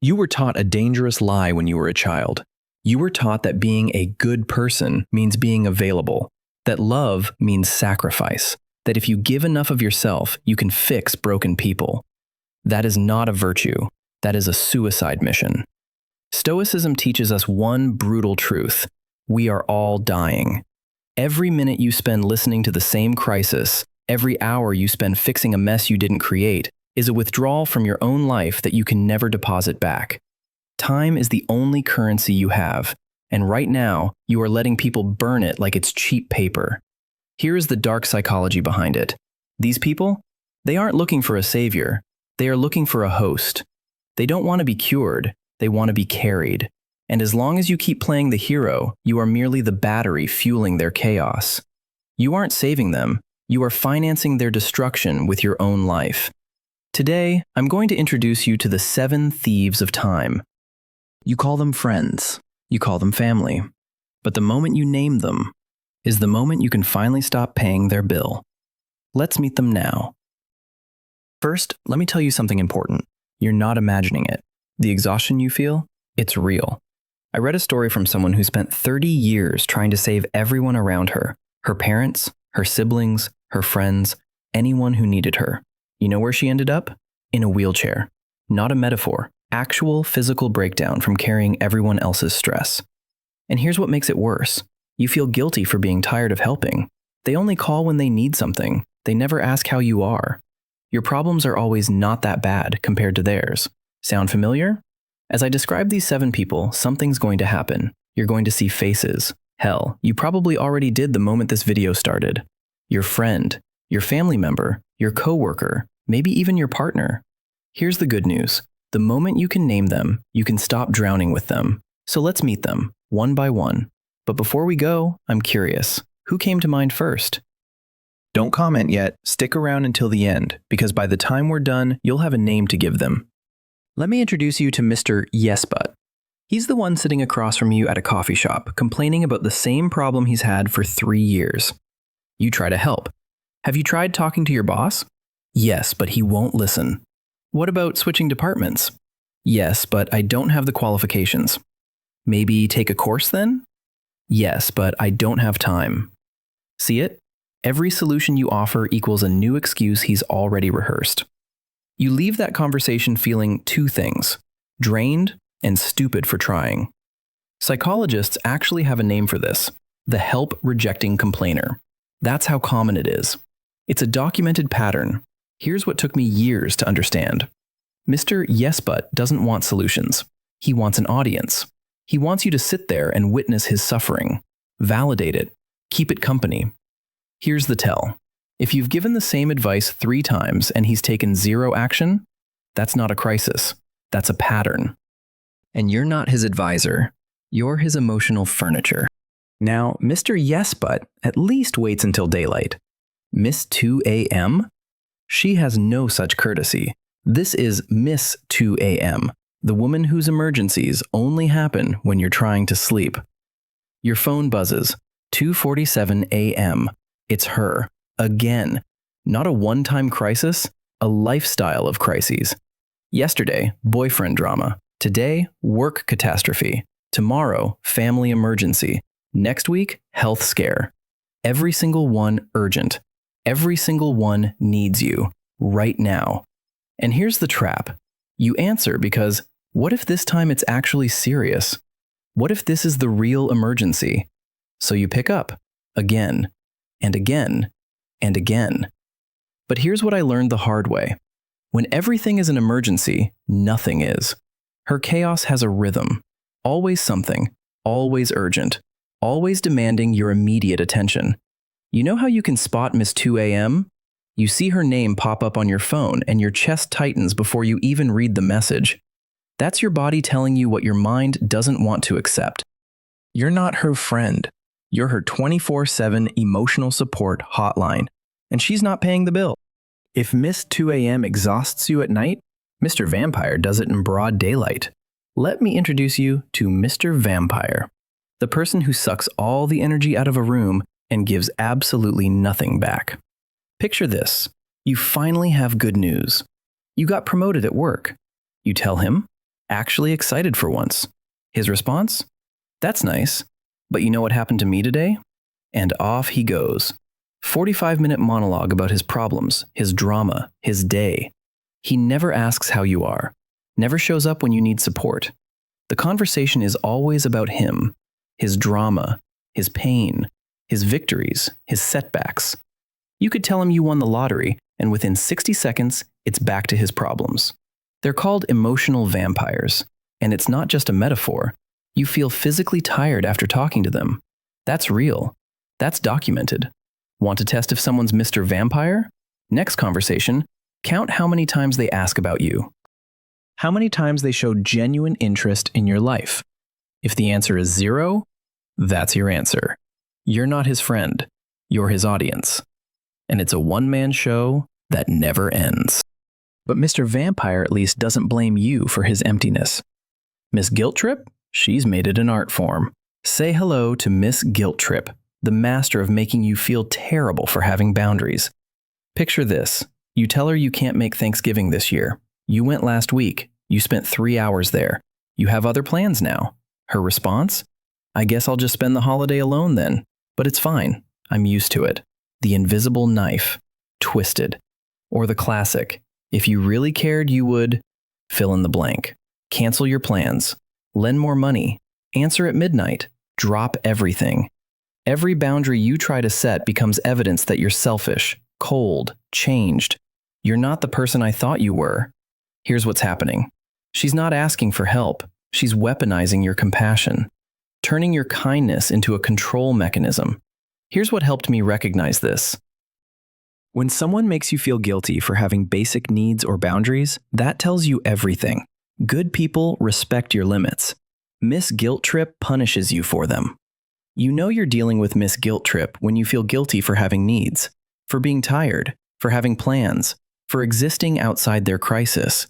You were taught a dangerous lie when you were a child. You were taught that being a good person means being available, that love means sacrifice, that if you give enough of yourself, you can fix broken people. That is not a virtue. That is a suicide mission. Stoicism teaches us one brutal truth. We are all dying. Every minute you spend listening to the same crisis, every hour you spend fixing a mess you didn't create, is a withdrawal from your own life that you can never deposit back. Time is the only currency you have, and right now, you are letting people burn it like it's cheap paper. Here is the dark psychology behind it. These people, they aren't looking for a savior. They are looking for a host. They don't want to be cured. They want to be carried. And as long as you keep playing the hero, you are merely the battery fueling their chaos. You aren't saving them. You are financing their destruction with your own life. Today, I'm going to introduce you to the 7 thieves of time. You call them friends. You call them family. But the moment you name them is the moment you can finally stop paying their bill. Let's meet them now. First, let me tell you something important. You're not imagining it. The exhaustion you feel, it's real. I read a story from someone who spent 30 years trying to save everyone around her. Her parents, her siblings, her friends, anyone who needed her. You know where she ended up? In a wheelchair. Not a metaphor. Actual physical breakdown from carrying everyone else's stress. And here's what makes it worse. You feel guilty for being tired of helping. They only call when they need something. They never ask how you are. Your problems are always not that bad compared to theirs. Sound familiar? As I describe these 7 people, something's going to happen. You're going to see faces. Hell, you probably already did the moment this video started. Your friend, your family member, your coworker, maybe even your partner. Here's the good news. The moment you can name them, you can stop drowning with them. So let's meet them, one by one. But before we go, I'm curious. Who came to mind first? Don't comment yet. Stick around until the end, because by the time we're done, you'll have a name to give them. Let me introduce you to Mr. Yes But. He's the one sitting across from you at a coffee shop, complaining about the same problem he's had for 3 years. You try to help. Have you tried talking to your boss? Yes, but he won't listen. What about switching departments? Yes, but I don't have the qualifications. Maybe take a course then? Yes, but I don't have time. See it? Every solution you offer equals a new excuse he's already rehearsed. You leave that conversation feeling 2 things: drained and stupid for trying. Psychologists actually have a name for this: the help-rejecting complainer. That's how common it is. It's a documented pattern. Here's what took me years to understand. Mr. Yes But doesn't want solutions. He wants an audience. He wants you to sit there and witness his suffering. Validate it. Keep it company. Here's the tell. If you've given the same advice 3 times and he's taken 0 action, that's not a crisis. That's a pattern. And you're not his advisor. You're his emotional furniture. Now, Mr. Yes But at least waits until daylight. Miss 2 a.m.? She has no such courtesy. This is Miss 2 a.m., the woman whose emergencies only happen when you're trying to sleep. Your phone buzzes. 2:47 a.m. It's her. Again. Not a one-time crisis, a lifestyle of crises. Yesterday, boyfriend drama. Today, work catastrophe. Tomorrow, family emergency. Next week, health scare. Every single one urgent. Every single one needs you, right now. And here's the trap. You answer because, what if this time it's actually serious? What if this is the real emergency? So you pick up, again, and again, and again. But here's what I learned the hard way. When everything is an emergency, nothing is. Her chaos has a rhythm. Always something, always urgent, always demanding your immediate attention. You know how you can spot Miss 2 a.m.? You see her name pop up on your phone and your chest tightens before you even read the message. That's your body telling you what your mind doesn't want to accept. You're not her friend. You're her 24/7 emotional support hotline, and she's not paying the bill. If Miss 2 a.m. exhausts you at night, Mr. Vampire does it in broad daylight. Let me introduce you to Mr. Vampire, the person who sucks all the energy out of a room and gives absolutely nothing back. Picture this. You finally have good news. You got promoted at work. You tell him, Actually excited for once. His response? That's nice. But you know what happened to me today? And off he goes. 45-minute monologue about his problems, his drama, his day. He never asks how you are, never shows up when you need support. The conversation is always about him, his drama, his pain, his victories, his setbacks. You could tell him you won the lottery, and within 60 seconds, it's back to his problems. They're called emotional vampires, and it's not just a metaphor. You feel physically tired after talking to them. That's real. That's documented. Want to test if someone's Mr. Vampire? Next conversation, count how many times they ask about you. How many times they show genuine interest in your life. If the answer is 0, that's your answer. You're not his friend. You're his audience. And it's a one-man show that never ends. But Mr. Vampire at least doesn't blame you for his emptiness. Miss Guilt Trip? She's made it an art form. Say hello to Miss Guilt Trip, the master of making you feel terrible for having boundaries. Picture this. You tell her you can't make Thanksgiving this year. You went last week. You spent 3 hours there. You have other plans now. Her response? I guess I'll just spend the holiday alone then. But it's fine. I'm used to it. The invisible knife. Twisted. Or the classic. If you really cared, you would fill in the blank. Cancel your plans. Lend more money. Answer at midnight. Drop everything. Every boundary you try to set becomes evidence that you're selfish, cold, changed. You're not the person I thought you were. Here's what's happening. She's not asking for help. She's weaponizing your compassion, turning your kindness into a control mechanism. Here's what helped me recognize this. When someone makes you feel guilty for having basic needs or boundaries, that tells you everything. Good people respect your limits. Miss Guilt Trip punishes you for them. You know you're dealing with Miss Guilt Trip when you feel guilty for having needs, for being tired, for having plans, for existing outside their crisis.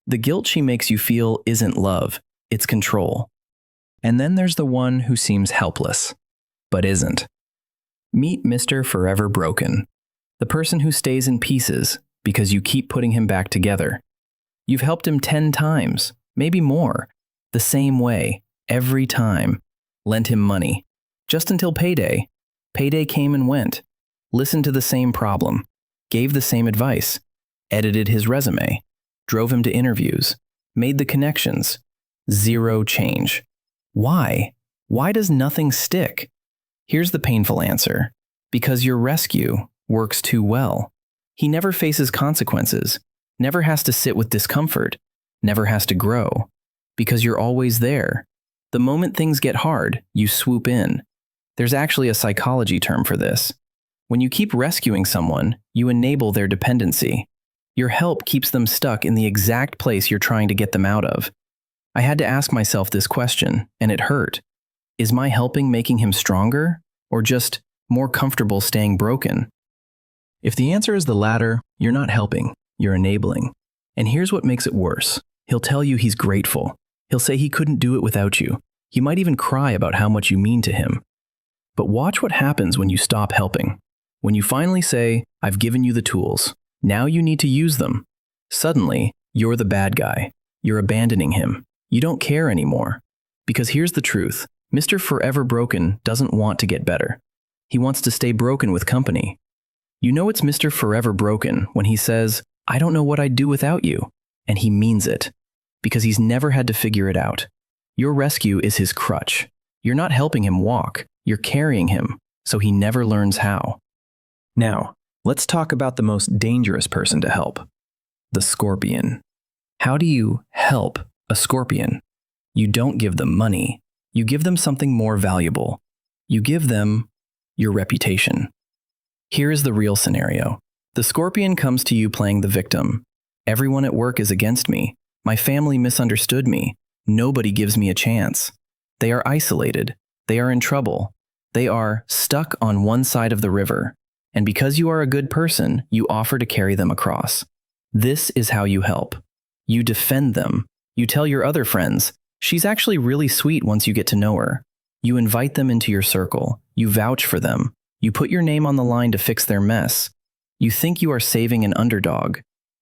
The guilt she makes you feel isn't love, it's control. And then there's the one who seems helpless, but isn't. Meet Mr. Forever Broken, the person who stays in pieces because you keep putting him back together. You've helped him 10 times, maybe more, the same way, every time. Lent him money, just until payday. Payday came and went. Listened to the same problem, gave the same advice, edited his resume, drove him to interviews, made the connections. Zero change. Why? Why does nothing stick? Here's the painful answer. Because your rescue works too well. He never faces consequences, never has to sit with discomfort, never has to grow. Because you're always there. The moment things get hard, you swoop in. There's actually a psychology term for this. When you keep rescuing someone, you enable their dependency. Your help keeps them stuck in the exact place you're trying to get them out of. I had to ask myself this question, and it hurt. Is my helping making him stronger, or just more comfortable staying broken? If the answer is the latter, you're not helping, you're enabling. And here's what makes it worse. He'll tell you he's grateful. He'll say he couldn't do it without you. He might even cry about how much you mean to him. But watch what happens when you stop helping. When you finally say, I've given you the tools. Now you need to use them. Suddenly, you're the bad guy. You're abandoning him. You don't care anymore. Because here's the truth. Mr. Forever Broken doesn't want to get better. He wants to stay broken with company. You know it's Mr. Forever Broken when he says, I don't know what I'd do without you. And he means it. Because he's never had to figure it out. Your rescue is his crutch. You're not helping him walk. You're carrying him, so he never learns how. Now, let's talk about the most dangerous person to help. The scorpion. How do you help a scorpion? You don't give them money. You give them something more valuable. You give them your reputation. Here is the real scenario. The scorpion comes to you playing the victim. Everyone at work is against me. My family misunderstood me. Nobody gives me a chance. They are isolated. They are in trouble. They are stuck on one side of the river. And because you are a good person, you offer to carry them across. This is how you help. You defend them. You tell your other friends, she's actually really sweet once you get to know her. You invite them into your circle. You vouch for them. You put your name on the line to fix their mess. You think you are saving an underdog.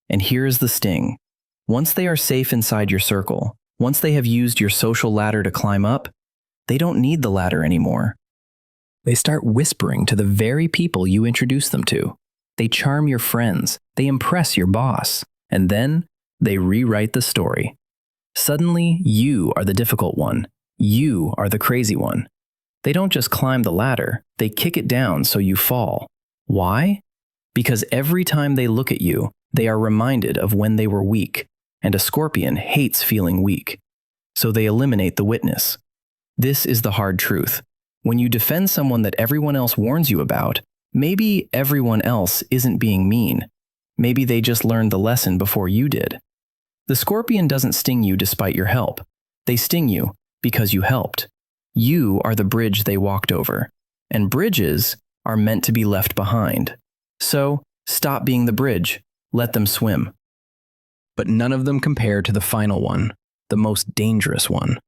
And here is the sting. Once they are safe inside your circle, Once they have used your social ladder to climb up, they don't need the ladder anymore. They start whispering to the very people you introduce them to. They charm your friends, they impress your boss, and then they rewrite the story. Suddenly, you are the difficult one. You are the crazy one. They don't just climb the ladder, they kick it down so you fall. Why? Because every time they look at you, they are reminded of when they were weak, and a scorpion hates feeling weak. So they eliminate the witness. This is the hard truth. When you defend someone that everyone else warns you about, maybe everyone else isn't being mean. Maybe they just learned the lesson before you did. The scorpion doesn't sting you despite your help. They sting you because you helped. You are the bridge they walked over, and bridges are meant to be left behind. So, stop being the bridge. Let them swim. But none of them compare to the final one, the most dangerous one.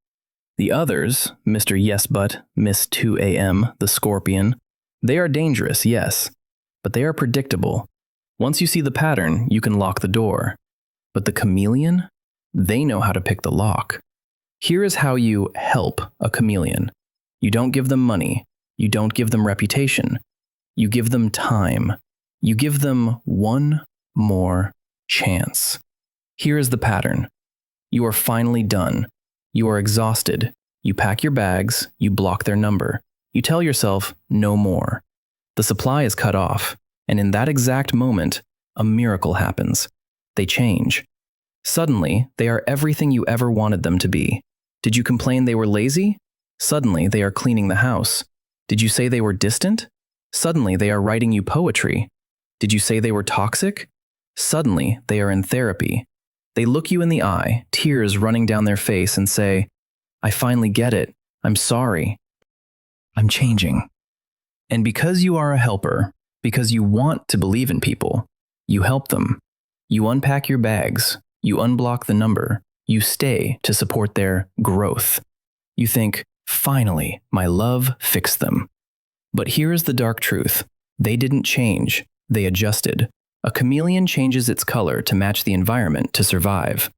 The others, Mr. Yes But, Miss 2 AM, the scorpion, they are dangerous, yes, but they are predictable. Once you see the pattern, you can lock the door. But the chameleon, they know how to pick the lock. Here is how you help a chameleon. You don't give them money. You don't give them reputation. You give them time. You give them one more chance. Here is the pattern. You are finally done. You are exhausted. You pack your bags. You block their number. You tell yourself, no more. The supply is cut off, and in that exact moment, a miracle happens. They change. Suddenly, they are everything you ever wanted them to be. Did you complain they were lazy? Suddenly, they are cleaning the house. Did you say they were distant? Suddenly, they are writing you poetry. Did you say they were toxic? Suddenly, they are in therapy. They look you in the eye, tears running down their face, and say, I finally get it. I'm sorry. I'm changing. And because you are a helper, because you want to believe in people, you help them. You unpack your bags. You unblock the number. You stay to support their growth. You think, finally, my love fixed them. But here is the dark truth. They didn't change. They adjusted. A chameleon changes its color to match the environment to survive.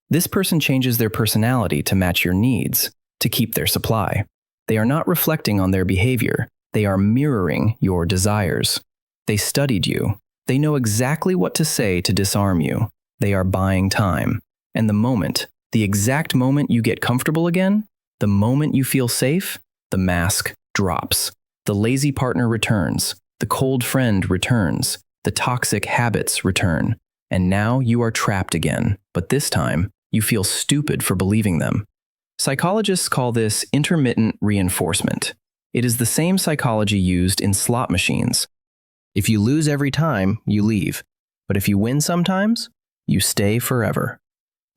This person changes their personality to match your needs, to keep their supply. They are not reflecting on their behavior. They are mirroring your desires. They studied you. They know exactly what to say to disarm you. They are buying time. And the exact moment you get comfortable again, the moment you feel safe, the mask drops. The lazy partner returns. The cold friend returns. The toxic habits return. And now you are trapped again. But this time, you feel stupid for believing them. Psychologists call this intermittent reinforcement. It is the same psychology used in slot machines. If you lose every time, you leave. But if you win sometimes, you stay forever.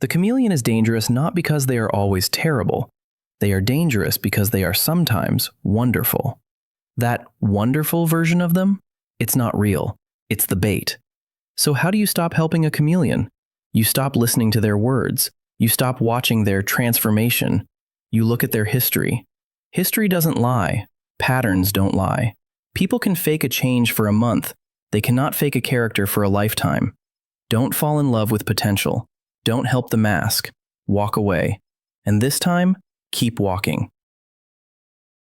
The chameleon is dangerous not because they are always terrible. They are dangerous because they are sometimes wonderful. That wonderful version of them, it's not real. It's the bait. So how do you stop helping a chameleon? You stop listening to their words. You stop watching their transformation. You look at their history. History doesn't lie. Patterns don't lie. People can fake a change for a month. They cannot fake a character for a lifetime. Don't fall in love with potential. Don't help the mask. Walk away. And this time, keep walking.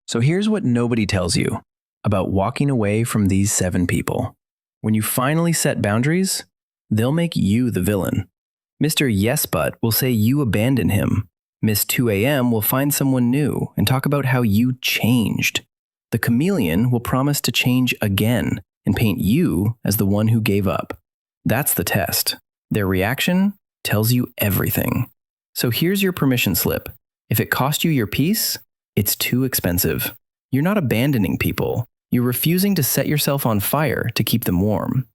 So here's what nobody tells you about walking away from these 7 people. When you finally set boundaries, they'll make you the villain. Mr. Yes But will say you abandon him. Miss 2 AM will find someone new and talk about how you changed. The chameleon will promise to change again and paint you as the one who gave up. That's the test. Their reaction tells you everything. So here's your permission slip. If it cost you your peace, it's too expensive. You're not abandoning people. You're refusing to set yourself on fire to keep them warm.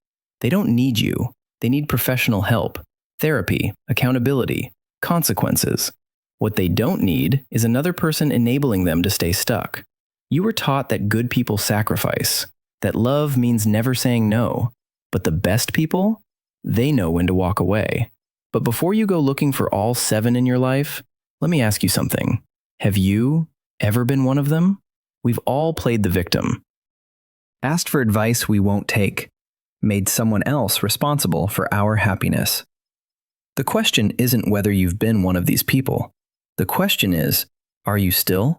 They don't need you. They need professional help, therapy, accountability, consequences. What they don't need is another person enabling them to stay stuck. You were taught that good people sacrifice, that love means never saying no, but the best people, they know when to walk away. But before you go looking for all 7 in your life, let me ask you something. Have you ever been one of them? We've all played the victim. Asked for advice we won't take. Made someone else responsible for our happiness. The question isn't whether you've been one of these people. The question is, are you still?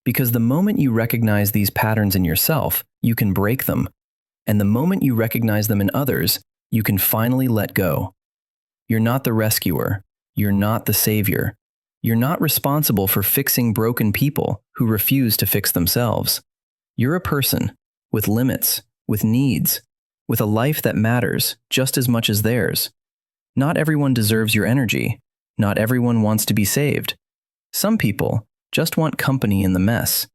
Because the moment you recognize these patterns in yourself, you can break them. And the moment you recognize them in others, you can finally let go. You're not the rescuer. You're not the savior. You're not responsible for fixing broken people who refuse to fix themselves. You're a person with limits, with needs, with a life that matters just as much as theirs. Not everyone deserves your energy. Not everyone wants to be saved. Some people just want company in the mess.